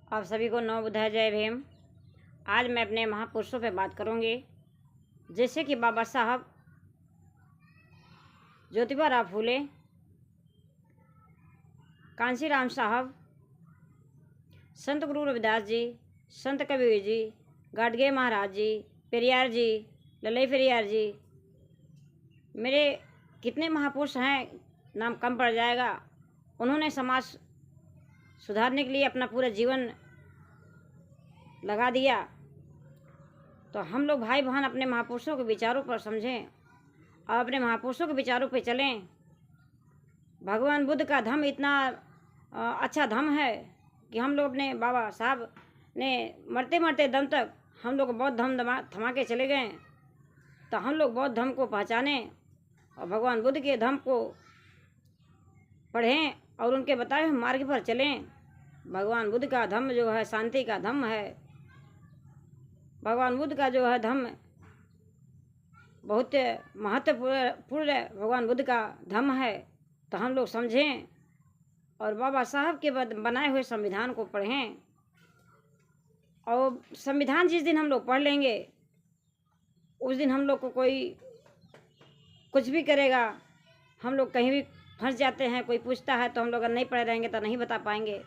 आप सभी को नव बुधाय जय भीम। आज मैं अपने महापुरुषों पे बात करूंगी, जैसे कि बाबा साहब ज्योतिबा राव फूले, कांशीराम साहब, संत गुरु रविदास जी, संत कबीर जी, गाडगे महाराज जी, पेरियार जी, ललई पेरियार जी। मेरे कितने महापुरुष हैं, नाम कम पड़ जाएगा। उन्होंने समाज सुधारने के लिए अपना पूरा जीवन लगा दिया। तो हम लोग भाई बहन अपने महापुरुषों के विचारों पर समझें और अपने महापुरुषों के विचारों पर चलें। भगवान बुद्ध का धम्म इतना अच्छा धम्म है कि हम लोग अपने बाबा साहब ने मरते मरते दम तक हम लोग बौद्ध धम्म थमा के चले गए। तो हम लोग बौद्ध धम्म को पहचानें और भगवान बुद्ध के धम्म को पढ़ें और उनके बताए हुए मार्ग पर चलें। भगवान बुद्ध का धम्म जो है शांति का धम्म है। भगवान बुद्ध का जो है धम्म बहुत महत्वपूर्ण भगवान बुद्ध का धम्म है। तो हम लोग समझें और बाबा साहब के बनाए हुए संविधान को पढ़ें। और संविधान जिस दिन हम लोग पढ़ लेंगे उस दिन हम लोग को कोई कुछ भी करेगा, हम लोग कहीं भी फंस जाते हैं, कोई पूछता है तो हम लोग अगर नहीं पढ़े रहेंगे तो नहीं बता पाएंगे।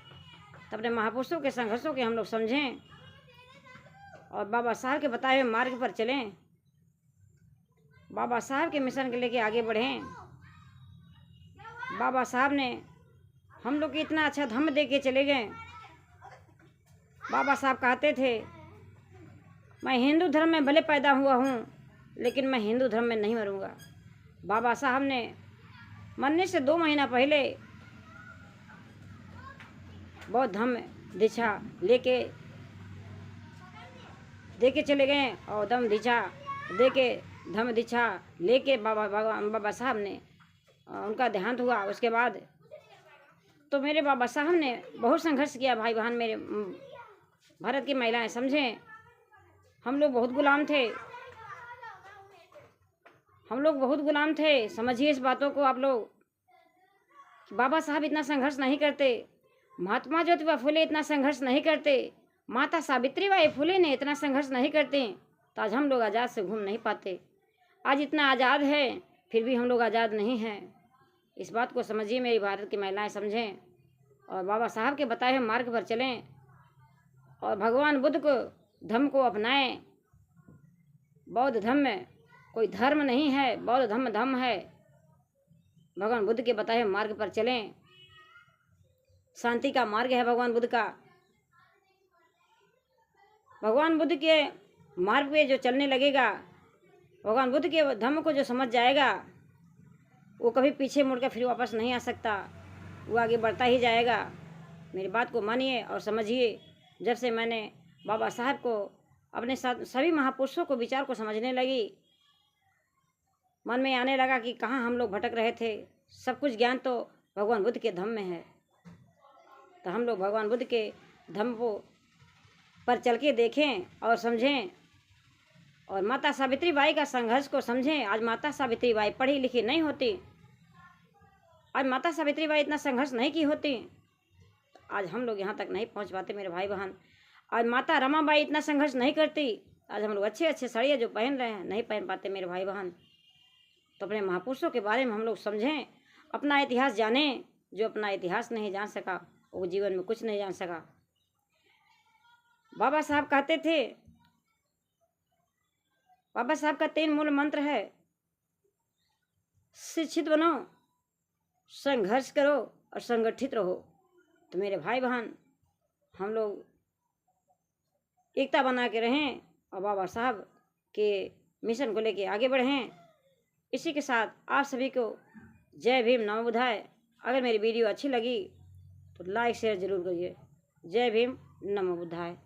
तो अपने महापुरुषों के संघर्षों के हम लोग समझें और बाबा साहब के बताए हुए मार्ग पर चलें। बाबा साहब के मिशन के लेके आगे बढ़ें। बाबा साहब ने हम लोग को इतना अच्छा धम्म दे के चले गए। बाबा साहब कहते थे, मैं हिंदू धर्म में भले पैदा हुआ हूँ लेकिन मैं हिंदू धर्म में नहीं मरूँगा। बाबा साहब ने मरने से 2 महीना पहले बौद्ध धम्म दीक्षा देके चले गए और धम्म दीक्षा लेके बाबा साहब ने उनका देहांत हुआ। उसके बाद तो मेरे बाबा साहब ने बहुत संघर्ष किया। भाई बहन मेरे भारत की महिलाएं समझें, हम लोग बहुत गुलाम थे। समझिए इस बातों को आप लोग। बाबा साहब इतना संघर्ष नहीं करते, महात्मा ज्योतिबा फूले इतना संघर्ष नहीं करते, माता सावित्री बाई फूले ने इतना संघर्ष नहीं करते, तो आज हम लोग आज़ाद से घूम नहीं पाते। आज इतना आज़ाद है फिर भी हम लोग आज़ाद नहीं हैं। इस बात को समझिए मेरी भारत की महिलाएं समझें और बाबा साहब के बताए हुए मार्ग पर चलें और भगवान बुद्ध को धम्म को अपनाएं। बौद्ध धम्म कोई धर्म नहीं है, बौद्ध धम्म है। भगवान बुद्ध के बताए हुए मार्ग पर चलें। शांति का मार्ग है भगवान बुद्ध का। भगवान बुद्ध के मार्ग पे जो चलने लगेगा, भगवान बुद्ध के धम्म को जो समझ जाएगा, वो कभी पीछे मुड़कर फिर वापस नहीं आ सकता, वो आगे बढ़ता ही जाएगा। मेरी बात को मानिए और समझिए। जब से मैंने बाबा साहब को अपने साथ सभी महापुरुषों को विचार को समझने लगी, मन में आने लगा कि कहाँ हम लोग भटक रहे थे। सब कुछ ज्ञान तो भगवान बुद्ध के धम्म में है। तो हम लोग भगवान बुद्ध के धम्म को पर चल के देखें और समझें और माता सावित्री बाई का संघर्ष को समझें। आज माता सावित्री बाई पढ़ी लिखी नहीं होती, आज माता सावित्री बाई इतना संघर्ष नहीं की होती, आज हम लोग यहाँ तक नहीं पहुँच पाते मेरे भाई बहन। आज माता रमाबाई इतना संघर्ष नहीं करती, आज हम लोग अच्छे अच्छे साड़ियाँ जो पहन रहे हैं नहीं पहन पाते मेरे भाई बहन। तो अपने महापुरुषों के बारे में हम लोग समझें, अपना इतिहास जानें। जो अपना इतिहास नहीं जान सका वो जीवन में कुछ नहीं जान सका। बाबा साहब कहते थे, बाबा साहब का 3 मूल मंत्र है, शिक्षित बनो, संघर्ष करो और संगठित रहो। तो मेरे भाई बहन हम लोग एकता बना के रहें और बाबा साहब के मिशन को लेके आगे बढ़ें। इसी के साथ आप सभी को जय भीम नमो बुद्धाय। अगर मेरी वीडियो अच्छी लगी तो लाइक शेयर ज़रूर करिए। जय भीम नमो बुद्धाय।